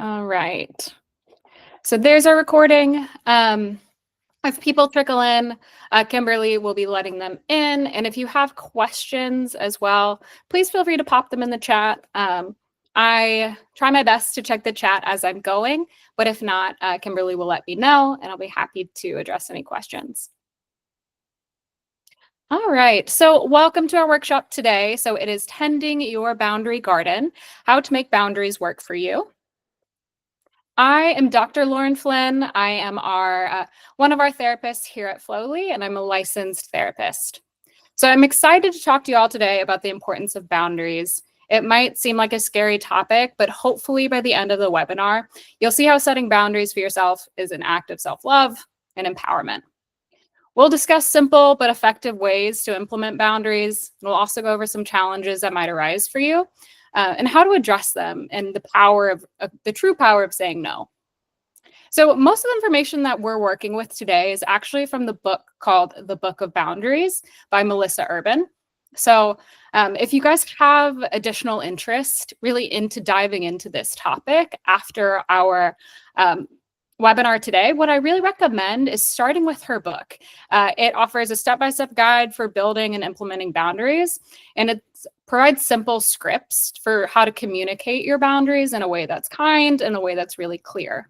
All right. So there's our recording. As people trickle in, Kimberly will be letting them in. And if you have questions as well, please feel free to pop them in the chat. I try my best to check the chat as I'm going, but if not, Kimberly will let me know and I'll be happy to address any questions. All right, so welcome to our workshop today. So it is Tending Your Boundary Garden, How to Make Boundaries Work for You. I am Dr. Lauren Flynn. I am one of our therapists here at Flowly, and I'm a licensed therapist. So I'm excited to talk to you all today about the importance of boundaries. It might seem like a scary topic, but hopefully by the end of the webinar, you'll see how setting boundaries for yourself is an act of self-love and empowerment. We'll discuss simple but effective ways to implement boundaries. We'll also go over some challenges that might arise for you and how to address them and the true power of saying no. So most of the information that we're working with today is actually from the book called The Book of Boundaries by Melissa Urban. So if you guys have additional interest really into diving into this topic after our webinar today, what I really recommend is starting with her book. It offers a step-by-step guide for building and implementing boundaries, and it provides simple scripts for how to communicate your boundaries in a way that's kind and a way that's really clear.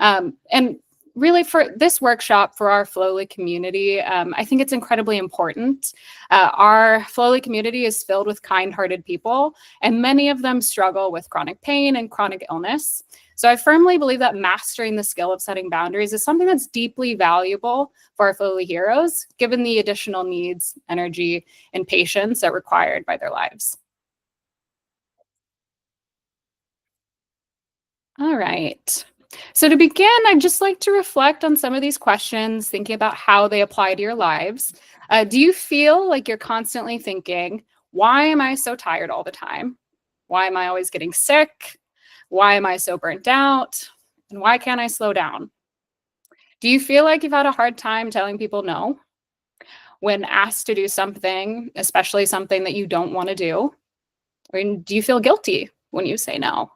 And really for this workshop for our Flowly community, I think it's incredibly important. Our Flowly community is filled with kind-hearted people, and many of them struggle with chronic pain and chronic illness. So I firmly believe that mastering the skill of setting boundaries is something that's deeply valuable for our Flowly heroes, given the additional needs, energy, and patience that are required by their lives. All right. So to begin, I'd just like to reflect on some of these questions, thinking about how they apply to your lives. Do you feel like you're constantly thinking, why am I so tired all the time? Why am I always getting sick? Why am I so burnt out? And why can't I slow down? Do you feel like you've had a hard time telling people no when asked to do something, especially something that you don't want to do? Or do you feel guilty when you say no?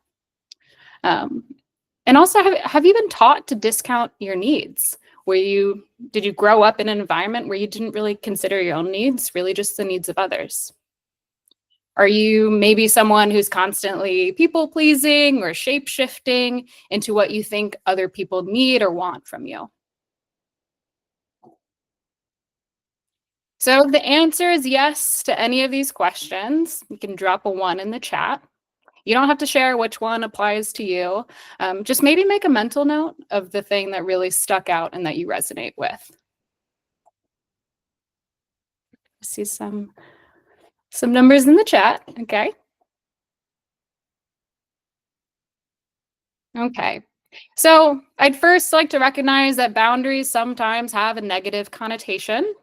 And also, have you been taught to discount your needs? Did you grow up in an environment where you didn't really consider your own needs, really just the needs of others? Are you maybe someone who's constantly people pleasing or shape shifting into what you think other people need or want from you? So the answer is yes to any of these questions. You can drop a 1 in the chat. You don't have to share which one applies to you. Just maybe make a mental note of the thing that really stuck out and that you resonate with. See some numbers in the chat. Okay. Okay. So I'd first like to recognize that boundaries sometimes have a negative connotation.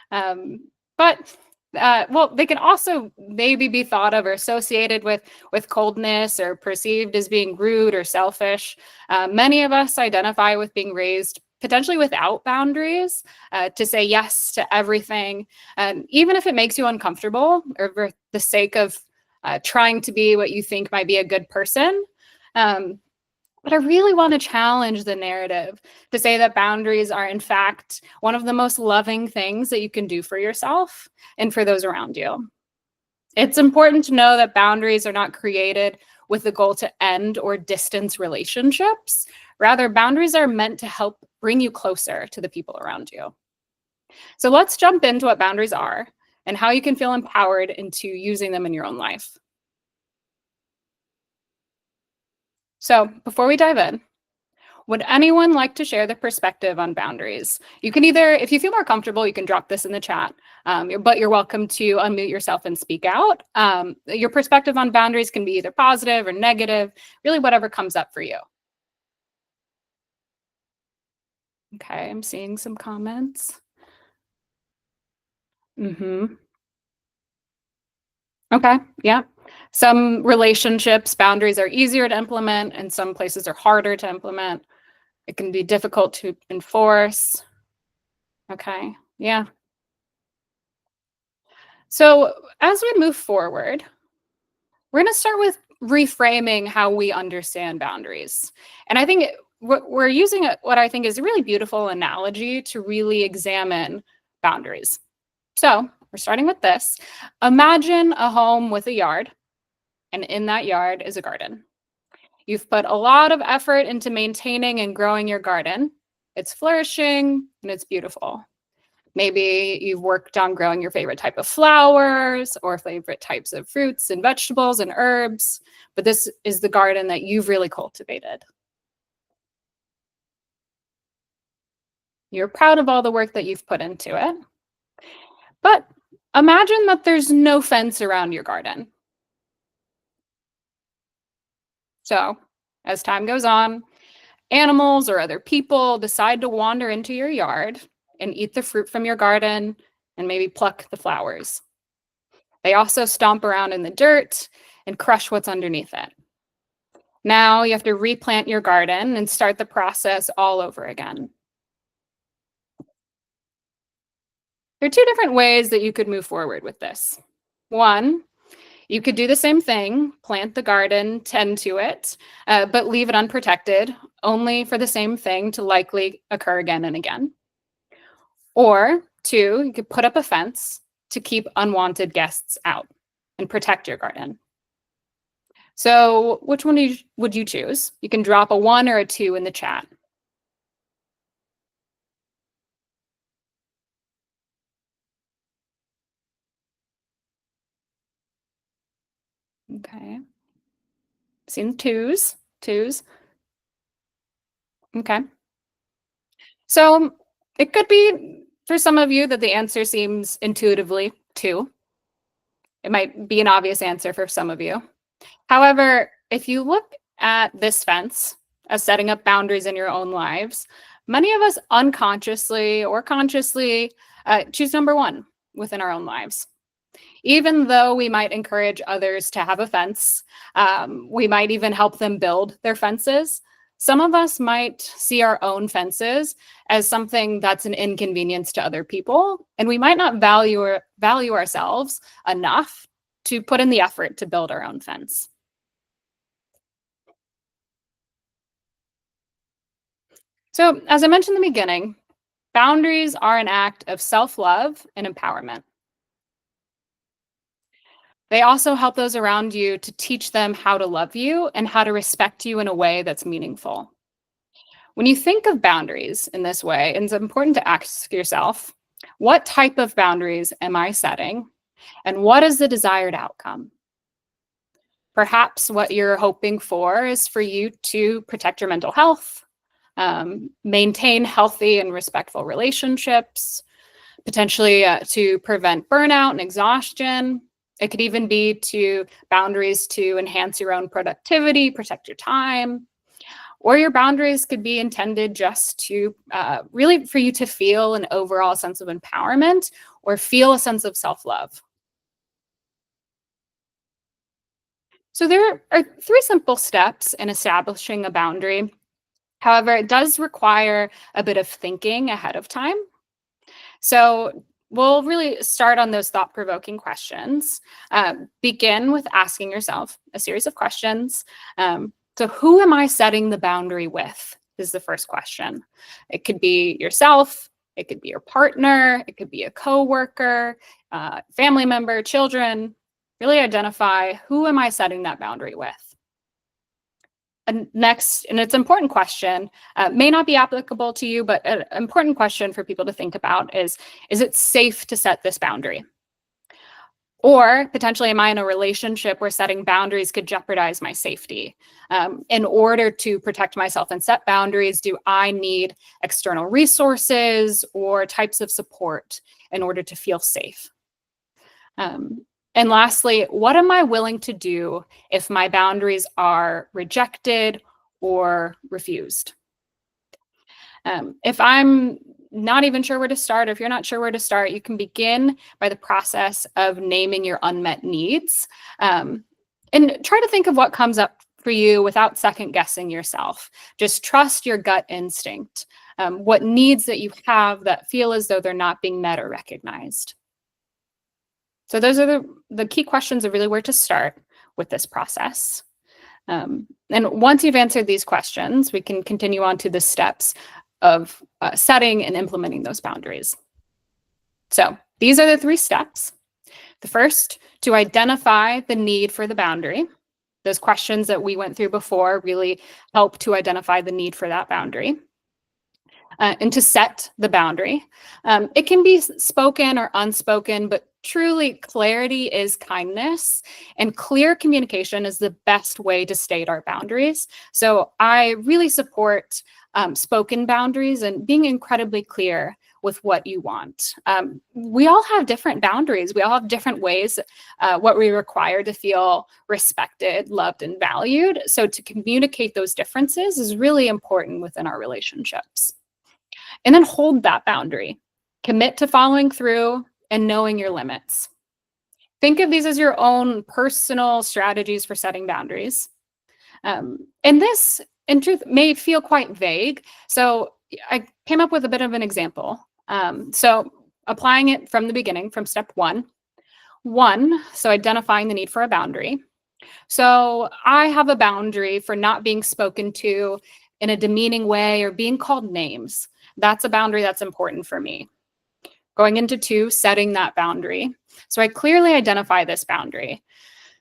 But well, they can also maybe be thought of or associated with coldness or perceived as being rude or selfish. Many of us identify with being raised potentially without boundaries, to say yes to everything, even if it makes you uncomfortable or for the sake of trying to be what you think might be a good person. But I really want to challenge the narrative to say that boundaries are, in fact, one of the most loving things that you can do for yourself and for those around you. It's important to know that boundaries are not created with the goal to end or distance relationships. Rather, boundaries are meant to help bring you closer to the people around you. So let's jump into what boundaries are and how you can feel empowered into using them in your own life. So before we dive in, would anyone like to share their perspective on boundaries? You can either, if you feel more comfortable, you can drop this in the chat, but you're welcome to unmute yourself and speak out. Your perspective on boundaries can be either positive or negative, really whatever comes up for you. Okay, I'm seeing some comments. Okay, yeah. Some relationships, boundaries are easier to implement, and some places are harder to implement. It can be difficult to enforce. Okay, yeah. So as we move forward, we're going to start with reframing how we understand boundaries. And I think we're using what I think is a really beautiful analogy to really examine boundaries. So we're starting with this. Imagine a home with a yard, and in that yard is a garden. You've put a lot of effort into maintaining and growing your garden. It's flourishing and it's beautiful. Maybe you've worked on growing your favorite type of flowers or favorite types of fruits and vegetables and herbs, but this is the garden that you've really cultivated. You're proud of all the work that you've put into it. But imagine that there's no fence around your garden. So, as time goes on, animals or other people decide to wander into your yard and eat the fruit from your garden and maybe pluck the flowers. They also stomp around in the dirt and crush what's underneath it. Now you have to replant your garden and start the process all over again. There are two different ways that you could move forward with this. One, you could do the same thing, plant the garden, tend to it, but leave it unprotected, only for the same thing to likely occur again and again. Or two, you could put up a fence to keep unwanted guests out and protect your garden. So which one would you choose? You can drop a 1 or a 2 in the chat. Okay. Seen twos, twos. Okay. So it could be for some of you that the answer seems intuitively 2. It might be an obvious answer for some of you. However, if you look at this fence as setting up boundaries in your own lives, many of us unconsciously or consciously choose number 1 within our own lives. Even though we might encourage others to have a fence, we might even help them build their fences. Some of us might see our own fences as something that's an inconvenience to other people, and we might not value ourselves enough to put in the effort to build our own fence. So, as I mentioned in the beginning, boundaries are an act of self-love and empowerment. They also help those around you to teach them how to love you and how to respect you in a way that's meaningful. When you think of boundaries in this way, it's important to ask yourself, what type of boundaries am I setting? And what is the desired outcome? Perhaps what you're hoping for is for you to protect your mental health, maintain healthy and respectful relationships, potentially to prevent burnout and exhaustion. It could even be to boundaries to enhance your own productivity, protect your time, or your boundaries could be intended just to really for you to feel an overall sense of empowerment or feel a sense of self-love. So there are 3 simple steps in establishing a boundary. However, it does require a bit of thinking ahead of time. So we'll really start on those thought-provoking questions. Begin with asking yourself a series of questions. So who am I setting the boundary with is the first question. It could be yourself, it could be your partner, it could be a coworker, family member, children. Really identify who am I setting that boundary with. And next, and it's an important question, may not be applicable to you, but an important question for people to think about is it safe to set this boundary? Or potentially, am I in a relationship where setting boundaries could jeopardize my safety? In order to protect myself and set boundaries, do I need external resources or types of support in order to feel safe? And lastly, what am I willing to do if my boundaries are rejected or refused? If I'm not even sure where to start, or if you're not sure where to start, you can begin by the process of naming your unmet needs. And try to think of what comes up for you without second guessing yourself. Just trust your gut instinct. What needs that you have that feel as though they're not being met or recognized. So those are the key questions of really where to start with this process. And once you've answered these questions, we can continue on to the steps of setting and implementing those boundaries. So these are the 3 steps. The first, to identify the need for the boundary. Those questions that we went through before really help to identify the need for that boundary. And to set the boundary. It can be spoken or unspoken, but truly clarity is kindness, and clear communication is the best way to state our boundaries. So I really support spoken boundaries and being incredibly clear with what you want. We all have different boundaries. We all have different ways what we require to feel respected, loved, and valued. So to communicate those differences is really important within our relationships. And then hold that boundary. Commit to following through and knowing your limits. Think of these as your own personal strategies for setting boundaries. And this, in truth, may feel quite vague. So I came up with a bit of an example. So applying it from the beginning, from step 1. 1, so identifying the need for a boundary. So I have a boundary for not being spoken to in a demeaning way or being called names. That's a boundary that's important for me. Going into 2, setting that boundary. So I clearly identify this boundary.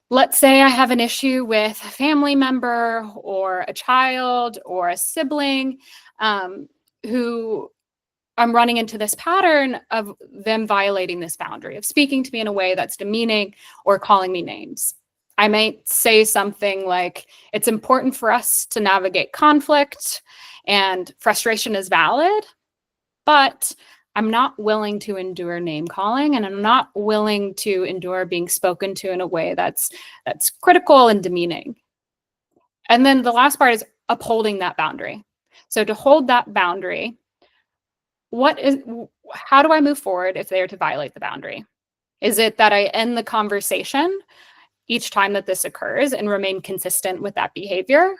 Let's say I have an issue with a family member or a child or a sibling who I'm running into this pattern of them violating this boundary, of speaking to me in a way that's demeaning or calling me names. I might say something like, it's important for us to navigate conflict and frustration is valid, but I'm not willing to endure name calling, and I'm not willing to endure being spoken to in a way that's critical and demeaning. And then the last part is upholding that boundary. So to hold that boundary, how do I move forward if they are to violate the boundary? Is it that I end the conversation each time that this occurs and remain consistent with that behavior?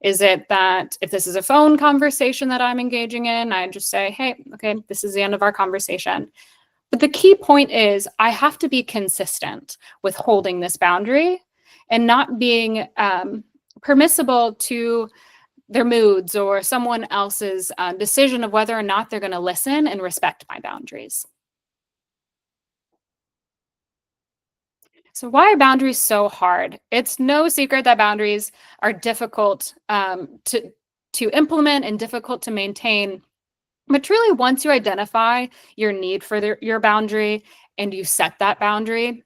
Is it that if this is a phone conversation that I'm engaging in, I just say, hey, okay, this is the end of our conversation. But the key point is I have to be consistent with holding this boundary and not being permissible to their moods or someone else's decision of whether or not they're going to listen and respect my boundaries. So why are boundaries so hard? It's no secret that boundaries are difficult to implement and difficult to maintain. But truly, once you identify your need for your boundary and you set that boundary,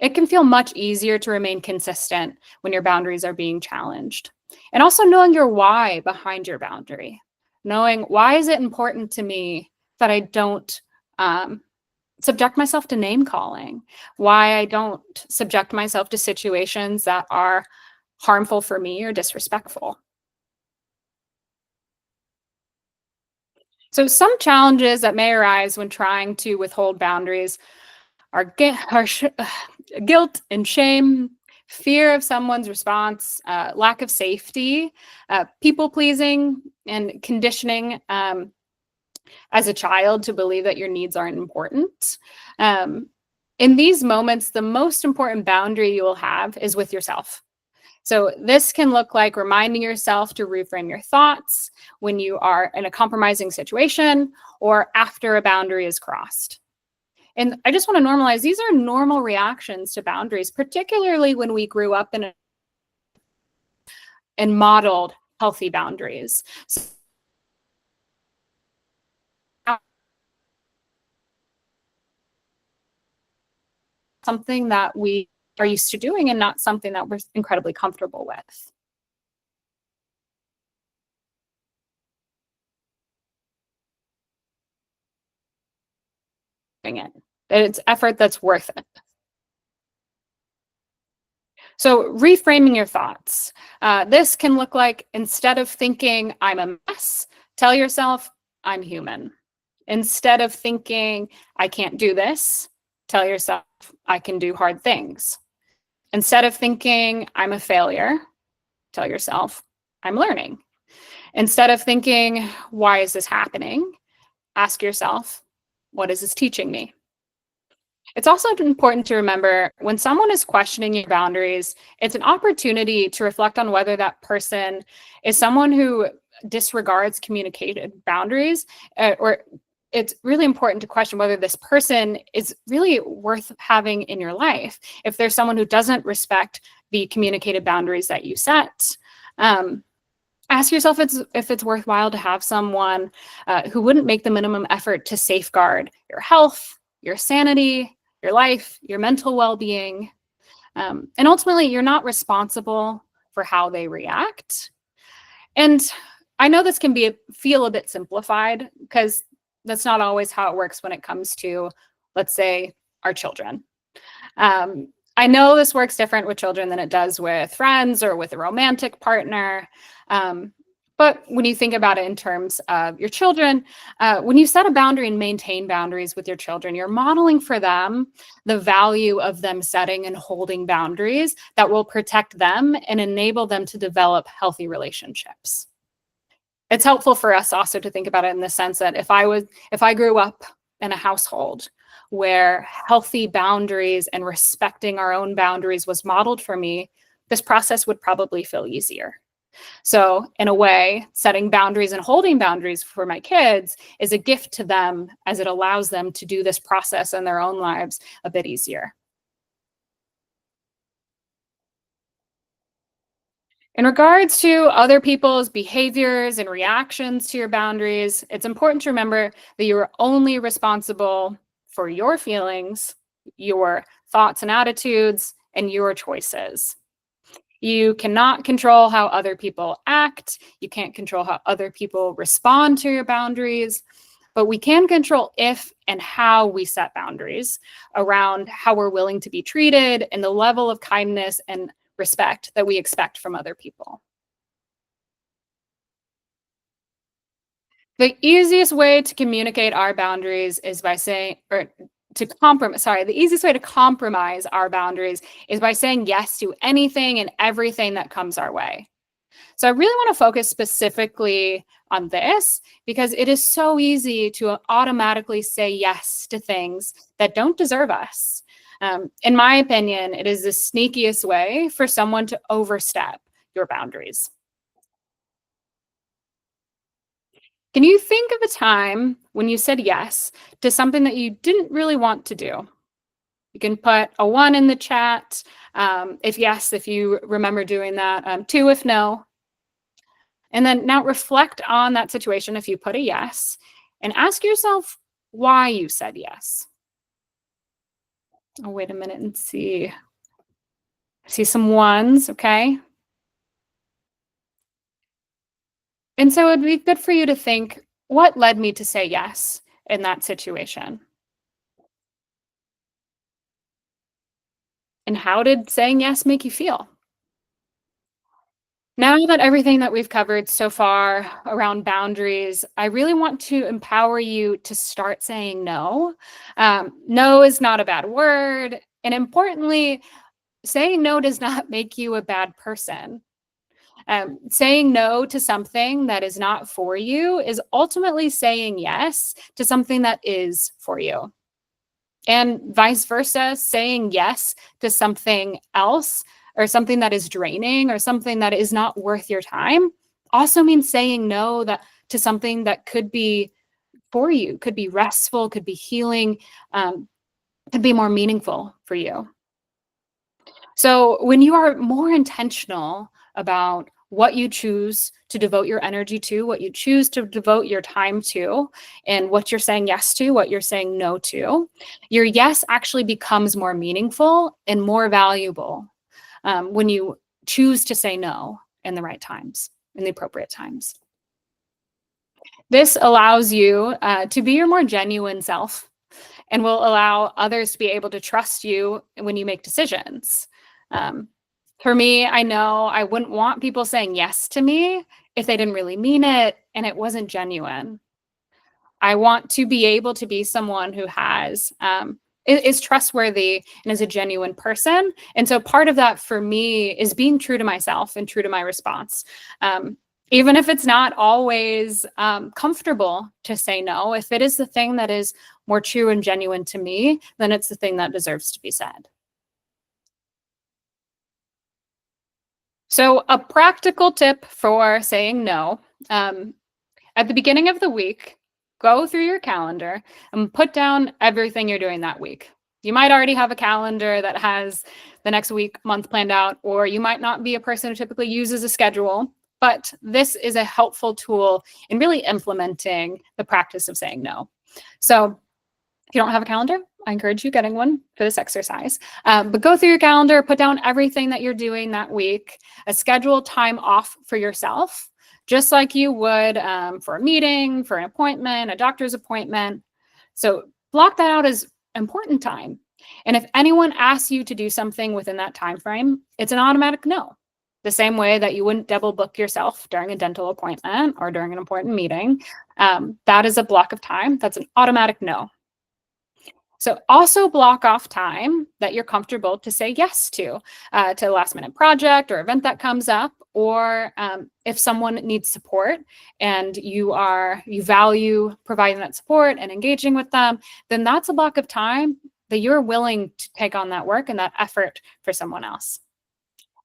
it can feel much easier to remain consistent when your boundaries are being challenged. And also knowing your why behind your boundary, knowing why is it important to me that I don't subject myself to name calling, why I don't subject myself to situations that are harmful for me or disrespectful. So some challenges that may arise when trying to withhold boundaries are, guilt and shame, fear of someone's response, lack of safety, people pleasing, and conditioning as a child to believe that your needs aren't important. In these moments, the most important boundary you will have is with yourself. So this can look like reminding yourself to reframe your thoughts when you are in a compromising situation or after a boundary is crossed. And I just want to normalize, these are normal reactions to boundaries, particularly when we grew up and modeled healthy boundaries. So something that we are used to doing and not something that we're incredibly comfortable with. It. It's effort that's worth it. So reframing your thoughts. This can look like, instead of thinking I'm a mess, tell yourself I'm human. Instead of thinking I can't do this, tell yourself I can do hard things. Instead of thinking I'm a failure, tell yourself I'm learning. Instead of thinking why is this happening, ask yourself what is this teaching me? It's also important to remember when someone is questioning your boundaries, it's an opportunity to reflect on whether that person is someone who disregards communicated boundaries, or it's really important to question whether this person is really worth having in your life. If there's someone who doesn't respect the communicated boundaries that you set, um, ask yourself if it's worthwhile to have someone who wouldn't make the minimum effort to safeguard your health, your sanity, your life, your mental well-being. And ultimately, you're not responsible for how they react. And I know this can feel a bit simplified because that's not always how it works when it comes to, let's say, our children. I know this works different with children than it does with friends or with a romantic partner. Um, but when you think about it in terms of your children, when you set a boundary and maintain boundaries with your children, you're modeling for them the value of them setting and holding boundaries that will protect them and enable them to develop healthy relationships. It's helpful for us also to think about it in the sense that if I grew up in a household where healthy boundaries and respecting our own boundaries was modeled for me, this process would probably feel easier. So, in a way, setting boundaries and holding boundaries for my kids is a gift to them as it allows them to do this process in their own lives a bit easier. In regards to other people's behaviors and reactions to your boundaries, it's important to remember that you are only responsible for your feelings, your thoughts and attitudes, and your choices. You cannot control how other people act. You can't control how other people respond to your boundaries, but we can control if and how we set boundaries around how we're willing to be treated and the level of kindness and respect that we expect from other people. The easiest way to communicate our boundaries is by saying, or to compromise, sorry, the easiest way to compromise our boundaries is by saying yes to anything and everything that comes our way. So I really want to focus specifically on this because it is so easy to automatically say yes to things that don't deserve us. In my opinion, it is the sneakiest way for someone to overstep your boundaries. Can you think of a time when you said yes to something that you didn't really want to do? You can put a one in the chat if yes, if you remember doing that, two if no. And then now reflect on that situation if you put a yes and ask yourself why you said yes. Oh, wait a minute and see. I see some ones, okay? And so it'd be good for you to think what led me to say yes in that situation? And how did saying yes make you feel? Now that everything that we've covered so far around boundaries, I really want to empower you to start saying no. No is not a bad word. And importantly, saying no does not make you a bad person. Saying no to something that is not for you is ultimately saying yes to something that is for you. And vice versa, saying yes to something else or something that is draining or something that is not worth your time also means saying no that to something that could be for you, could be restful, could be healing, could be more meaningful for you. So when you are more intentional about what you choose to devote your energy to, what you choose to devote your time to, and what you're saying yes to, what you're saying no to, your yes actually becomes more meaningful and more valuable when you choose to say no in the right times, in the appropriate times. This allows you to be your more genuine self and will allow others to be able to trust you when you make decisions. Um, for me, I know I wouldn't want people saying yes to me if they didn't really mean it and it wasn't genuine. I want to be able to be someone who is trustworthy and is a genuine person. And so part of that for me is being true to myself and true to my response. Even if it's not always comfortable to say no, if it is the thing that is more true and genuine to me, then it's the thing that deserves to be said. So, a practical tip for saying no, um, at the beginning of the week, go through your calendar and put down everything you're doing that week. You might already have a calendar that has the next week, month planned out, or you might not be a person who typically uses a schedule, but this is a helpful tool in really implementing the practice of saying no. So, if you don't have a calendar, I encourage you getting one for this exercise. But go through your calendar, put down everything that you're doing that week, a scheduled time off for yourself, just like you would for a meeting, for an appointment, a doctor's appointment. So block that out as important time. And if anyone asks you to do something within that time frame, it's an automatic no. The same way that you wouldn't double book yourself during a dental appointment or during an important meeting, that is a block of time. That's an automatic no. So also block off time that you're comfortable to say yes to a last minute project or event that comes up, or if someone needs support and you value providing that support and engaging with them, then that's a block of time that you're willing to take on that work and that effort for someone else.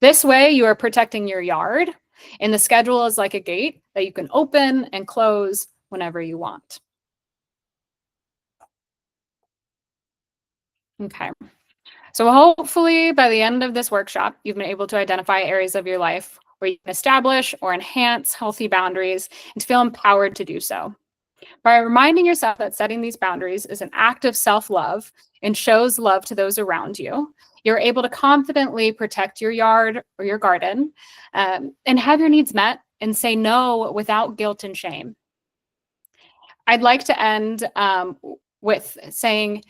This way, you are protecting your yard, and the schedule is like a gate that you can open and close whenever you want. Okay. So hopefully by the end of this workshop, you've been able to identify areas of your life where you can establish or enhance healthy boundaries and to feel empowered to do so. By reminding yourself that setting these boundaries is an act of self-love and shows love to those around you, you're able to confidently protect your yard or your garden, and have your needs met and say no without guilt and shame. I'd like to end with saying,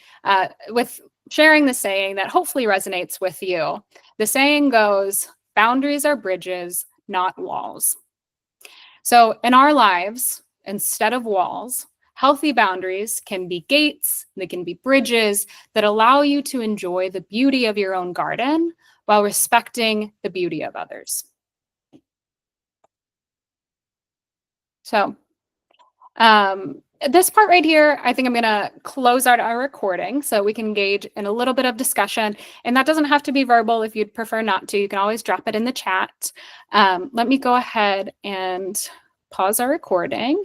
with sharing the saying that hopefully resonates with you. The saying goes, boundaries are bridges, not walls. So in our lives, instead of walls, healthy boundaries can be gates, they can be bridges that allow you to enjoy the beauty of your own garden while respecting the beauty of others. So this part right here, I think I'm going to close out our recording so we can engage in a little bit of discussion. And that doesn't have to be verbal. If you'd prefer not to, you can always drop it in the chat. Let me go ahead and pause our recording.